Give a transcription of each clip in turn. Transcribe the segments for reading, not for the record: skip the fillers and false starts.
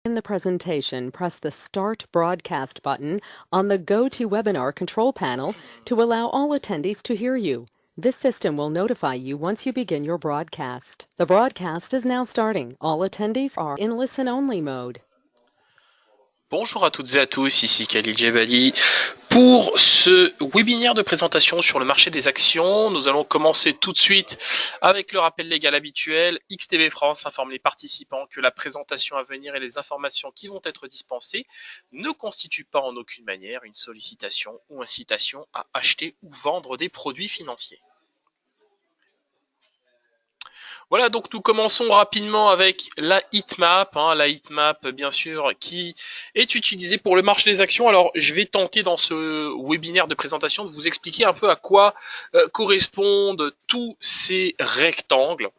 In the presentation, press the Start Broadcast button on the GoToWebinar control panel to allow all attendees to hear you. This system will notify you once you begin your broadcast. The broadcast is now starting. All attendees are in listen-only mode. Bonjour à toutes et à tous, ici Khalil Jebali. Pour ce webinaire de présentation sur le marché des actions, nous allons commencer tout de suite avec le rappel légal habituel. XTB France informe les participants que la présentation à venir et les informations qui vont être dispensées ne constituent pas en aucune manière une sollicitation ou incitation à acheter ou vendre des produits financiers. Voilà, donc nous commençons rapidement avec la heatmap, la heatmap bien sûr qui est utilisée pour le marché des actions. Alors je vais tenter dans ce webinaire de présentation de vous expliquer un peu à quoi correspondent tous ces rectangles.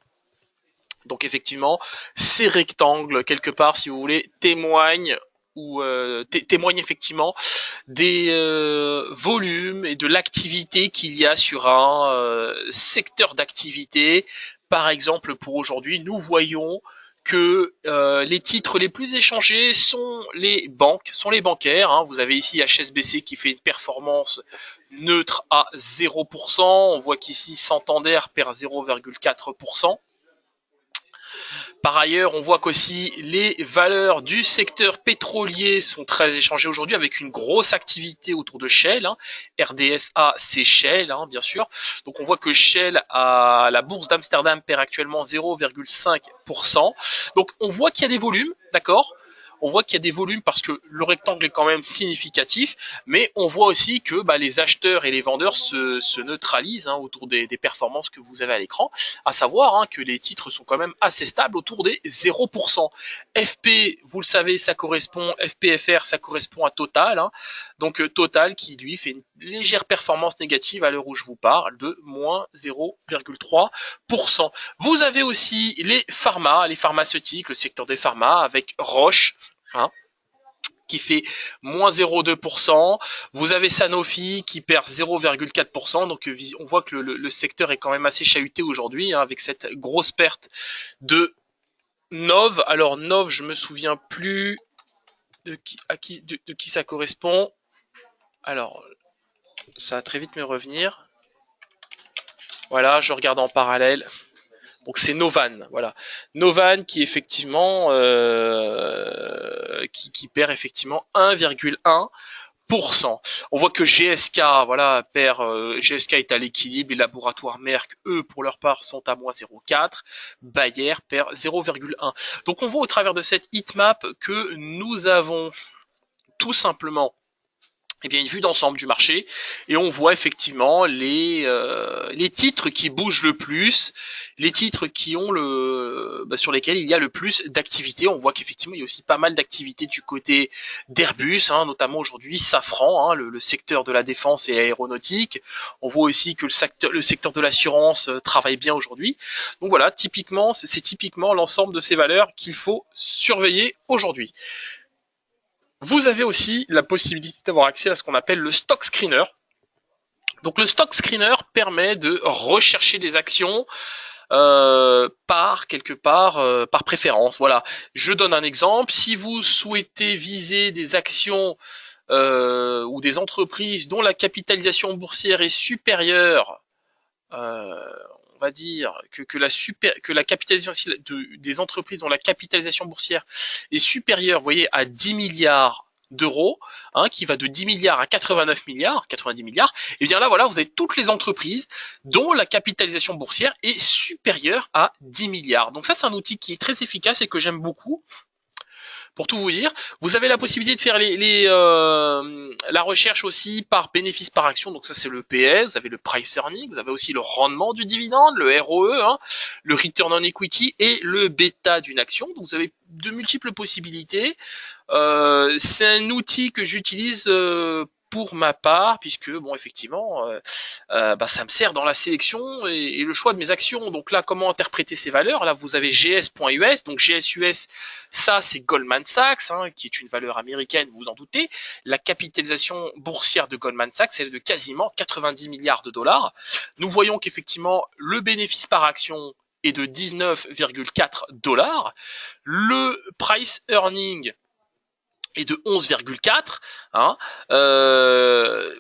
Donc effectivement, ces rectangles, quelque part, si vous voulez, témoignent effectivement des volumes et de l'activité qu'il y a sur un secteur d'activité. Par exemple, pour aujourd'hui, nous voyons que les titres les plus échangés sont les banques, sont les bancaires. Vous avez ici HSBC qui fait une performance neutre à 0%. On voit qu'ici Santander perd 0,4%. Par ailleurs, on voit qu'aussi les valeurs du secteur pétrolier sont très échangées aujourd'hui avec une grosse activité autour de Shell. RDSA, c'est Shell, bien sûr. Donc on voit que Shell à la bourse d'Amsterdam perd actuellement 0,5%. Donc on voit qu'il y a des volumes, d'accord ? On voit qu'il y a des volumes parce que le rectangle est quand même significatif, mais on voit aussi que les acheteurs et les vendeurs se neutralisent autour des performances que vous avez à l'écran, à savoir que les titres sont quand même assez stables autour des 0%. FP, vous le savez, ça correspond, FPFR, ça correspond à Total, donc Total qui lui fait une légère performance négative à l'heure où je vous parle de moins 0,3%. Vous avez aussi les pharma, les pharmaceutiques, le secteur des pharma avec Roche, qui fait moins 0,2%. Vous avez Sanofi qui perd 0,4%. Donc on voit que le secteur est quand même assez chahuté aujourd'hui avec cette grosse perte de Nov. Alors Nov, je me souviens plus de qui ça correspond. Alors, ça va très vite me revenir. Voilà, je regarde en parallèle. Donc c'est Novan, voilà. Novan qui effectivement qui perd effectivement 1,1%. On voit que GSK, voilà, GSK est à l'équilibre. Les laboratoires Merck, eux, pour leur part, sont à moins 0,4. Bayer perd 0,1. Donc on voit au travers de cette heatmap que nous avons tout simplement une vue d'ensemble du marché et on voit effectivement les titres qui bougent le plus, les titres qui ont sur lesquels il y a le plus d'activité. On voit qu'effectivement il y a aussi pas mal d'activités du côté d'Airbus, notamment aujourd'hui Safran, le secteur de la défense et aéronautique. On voit aussi que le secteur de l'assurance travaille bien aujourd'hui. Donc voilà, typiquement c'est typiquement l'ensemble de ces valeurs qu'il faut surveiller aujourd'hui. Vous avez aussi la possibilité d'avoir accès à ce qu'on appelle le stock screener. Donc le stock screener permet de rechercher des actions par préférence. Voilà. Je donne un exemple. Si vous souhaitez viser des actions ou des entreprises dont la capitalisation boursière est supérieure, on va dire que la capitalisation des entreprises dont la capitalisation boursière est supérieure, vous voyez, à 10 milliards d'euros, qui va de 10 milliards à 89 milliards, 90 milliards, et bien là, voilà, vous avez toutes les entreprises dont la capitalisation boursière est supérieure à 10 milliards. Donc ça, c'est un outil qui est très efficace et que j'aime beaucoup. Pour tout vous dire, vous avez la possibilité de faire la recherche aussi par bénéfice par action. Donc ça c'est le PS, vous avez le price earning, vous avez aussi le rendement du dividende, le ROE, le return on equity et le bêta d'une action. Donc vous avez de multiples possibilités. C'est un outil que j'utilise pour ma part, puisque effectivement, ça me sert dans la sélection et le choix de mes actions. Donc là, comment interpréter ces valeurs? Là, vous avez GS.US, donc GSUS, ça c'est Goldman Sachs, qui est une valeur américaine, vous vous en doutez. La capitalisation boursière de Goldman Sachs, elle est de quasiment 90 milliards de dollars. Nous voyons qu'effectivement, le bénéfice par action est de 19,4 $. Le price earning est de 11,4. Hein.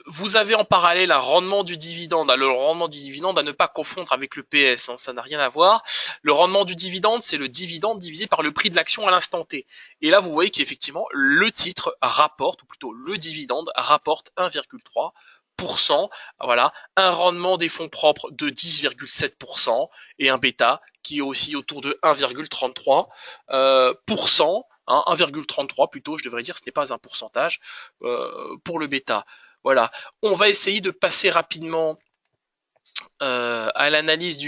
Vous avez en parallèle un rendement du dividende. Le rendement du dividende à ne pas confondre avec le PS, hein, ça n'a rien à voir. Le rendement du dividende, c'est le dividende divisé par le prix de l'action à l'instant T. Et là, vous voyez qu'effectivement, le titre rapporte, ou plutôt le dividende rapporte 1,3%. Voilà, un rendement des fonds propres de 10,7% et un bêta qui est aussi autour de 1,33%. 1,33 plutôt, je devrais dire, ce n'est pas un pourcentage pour le bêta. Voilà, on va essayer de passer rapidement à l'analyse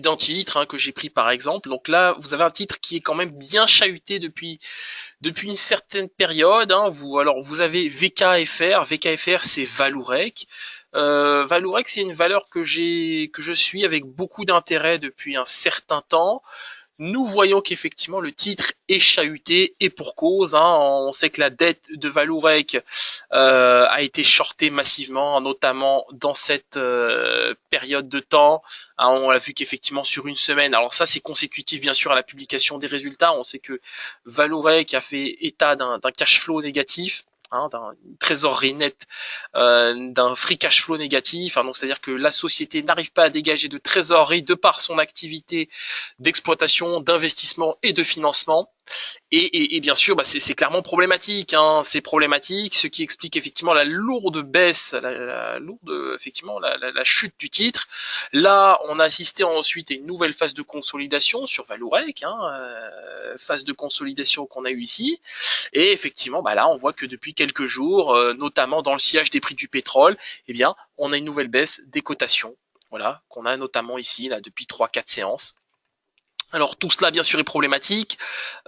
d'un titre que j'ai pris par exemple. Donc là, vous avez un titre qui est quand même bien chahuté depuis une certaine période. Vous avez VKFR. VKFR, c'est Vallourec. Vallourec, c'est une valeur que je suis avec beaucoup d'intérêt depuis un certain temps. Nous voyons qu'effectivement le titre est chahuté et pour cause. On sait que la dette de Vallourec a été shortée massivement, notamment dans cette période de temps. On a vu qu'effectivement sur une semaine, alors ça c'est consécutif bien sûr à la publication des résultats. On sait que Vallourec a fait état d'un cash flow négatif. D'une trésorerie nette, d'un free cash flow négatif. Donc c'est-à-dire que la société n'arrive pas à dégager de trésorerie de par son activité d'exploitation, d'investissement et de financement. Et bien sûr, c'est clairement problématique. C'est problématique, ce qui explique effectivement la lourde baisse, la chute du titre. Là, on a assisté ensuite à une nouvelle phase de consolidation sur Vallourec, phase de consolidation qu'on a eu ici. Et effectivement, là, on voit que depuis quelques jours, notamment dans le sillage des prix du pétrole, eh bien, on a une nouvelle baisse des cotations. Voilà, qu'on a notamment ici, là, depuis 3-4 séances. Alors tout cela bien sûr est problématique,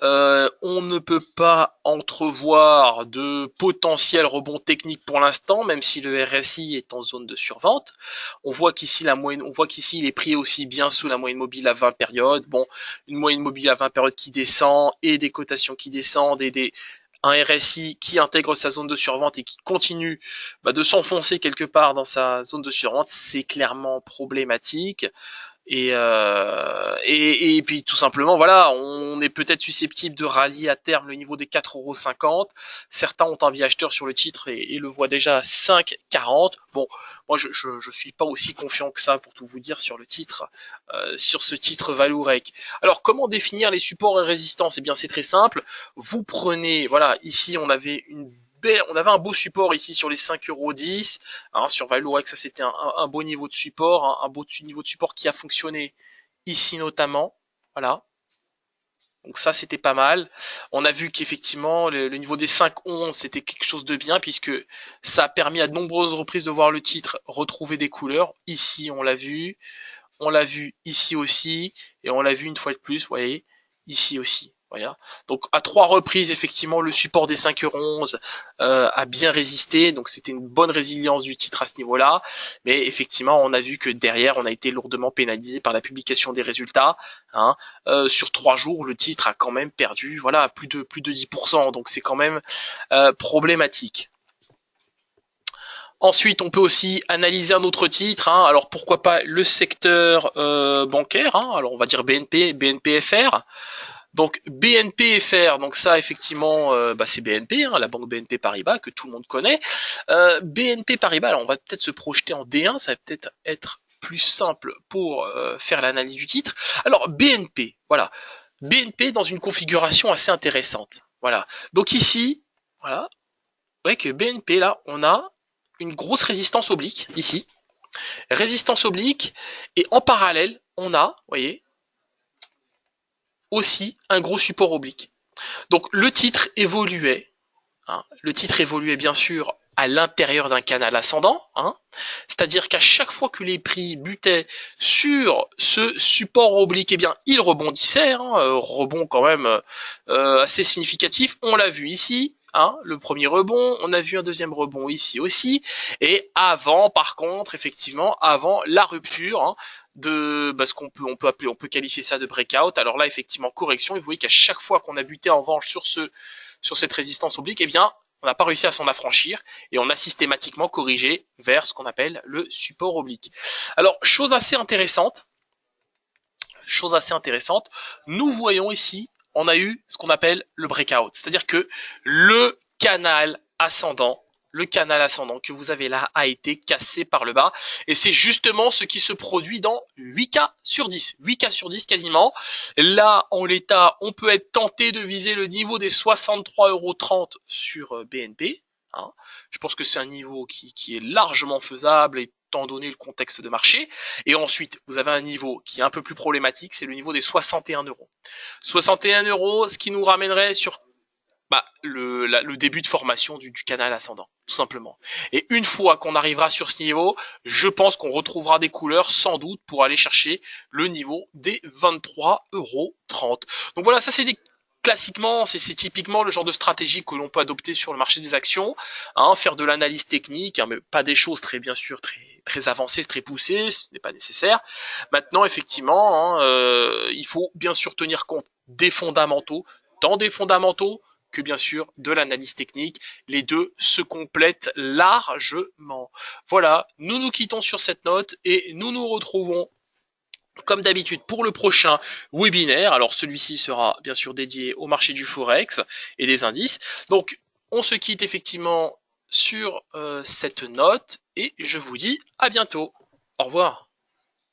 on ne peut pas entrevoir de potentiel rebond technique pour l'instant, même si le RSI est en zone de survente. On voit qu'ici il est pris aussi bien sous la moyenne mobile à 20 périodes. Bon, une moyenne mobile à 20 périodes qui descend et des cotations qui descendent et un RSI qui intègre sa zone de survente et qui continue de s'enfoncer quelque part dans sa zone de survente, c'est clairement problématique. Et puis tout simplement, voilà, on est peut-être susceptible de rallier à terme le niveau des 4,50 €. Certains ont un biais acheteur sur le titre et le voient déjà à 5,40 €. Bon, moi je suis pas aussi confiant que ça pour tout vous dire sur le titre, sur ce titre Vallourec. Alors comment définir les supports et résistances? Eh bien c'est très simple. Vous prenez, voilà, ici on avait un beau support ici sur les 5,10 €. Sur Vallourec, ça c'était un beau niveau de support, un beau niveau de support qui a fonctionné ici notamment. Voilà. Donc ça c'était pas mal. On a vu qu'effectivement le niveau des 5,11 c'était quelque chose de bien puisque ça a permis à de nombreuses reprises de voir le titre retrouver des couleurs. Ici on l'a vu ici aussi et on l'a vu une fois de plus, vous voyez, ici aussi. Voilà. Donc à 3 reprises, effectivement, le support des 5,11 € a bien résisté. Donc c'était une bonne résilience du titre à ce niveau-là. Mais effectivement, on a vu que derrière, on a été lourdement pénalisé par la publication des résultats. Sur 3 jours, le titre a quand même perdu, voilà, plus de 10%. Donc c'est quand même problématique. Ensuite, on peut aussi analyser un autre titre. Alors pourquoi pas le secteur bancaire. Alors on va dire BNP-FR. Donc BNP-FR, donc ça effectivement, c'est BNP, la banque BNP Paribas que tout le monde connaît. BNP Paribas, alors on va peut-être se projeter en D1, ça va peut-être être plus simple pour faire l'analyse du titre. Alors BNP, voilà, BNP dans une configuration assez intéressante. Voilà. Donc ici, voilà, vous voyez que BNP là, on a une grosse résistance oblique ici, résistance oblique, et en parallèle, on a, vous voyez, aussi un gros support oblique. Donc le titre évoluait bien sûr à l'intérieur d'un canal ascendant, c'est-à-dire qu'à chaque fois que les prix butaient sur ce support oblique, eh bien il rebondissait, rebond quand même assez significatif. On l'a vu ici, le premier rebond, on a vu un deuxième rebond ici aussi, et avant, par contre, effectivement, avant la rupture de ce qu'on peut qualifier ça de breakout. Alors là, effectivement, correction, et vous voyez qu'à chaque fois qu'on a buté en revanche sur cette résistance oblique, eh bien, on n'a pas réussi à s'en affranchir et on a systématiquement corrigé vers ce qu'on appelle le support oblique. Alors, chose assez intéressante, chose assez intéressante, nous voyons ici, on a eu ce qu'on appelle le breakout, c'est-à-dire que le canal ascendant que vous avez là a été cassé par le bas, et c'est justement ce qui se produit dans 8K sur 10, 8K sur 10 quasiment. Là, en l'état, on peut être tenté de viser le niveau des 63,30 € sur BNP. Hein. Je pense que c'est un niveau qui est largement faisable étant donné le contexte de marché. Et ensuite, vous avez un niveau qui est un peu plus problématique, c'est le niveau des 61 €. 61 €, ce qui nous ramènerait sur le début de formation du canal ascendant, tout simplement. Et une fois qu'on arrivera sur ce niveau, je pense qu'on retrouvera des couleurs sans doute pour aller chercher le niveau des 23,30 €. Donc voilà, ça c'est classiquement, c'est typiquement le genre de stratégie que l'on peut adopter sur le marché des actions, hein, faire de l'analyse technique, hein, mais pas des choses bien sûr très avancées, très poussées, ce n'est pas nécessaire. Maintenant, effectivement, hein, il faut bien sûr tenir compte des fondamentaux, tant des fondamentaux que bien sûr de l'analyse technique. Les deux se complètent largement. Voilà, nous nous quittons sur cette note et nous nous retrouvons comme d'habitude pour le prochain webinaire. Alors celui-ci sera bien sûr dédié au marché du Forex et des indices. Donc on se quitte effectivement sur cette note et je vous dis à bientôt. Au revoir.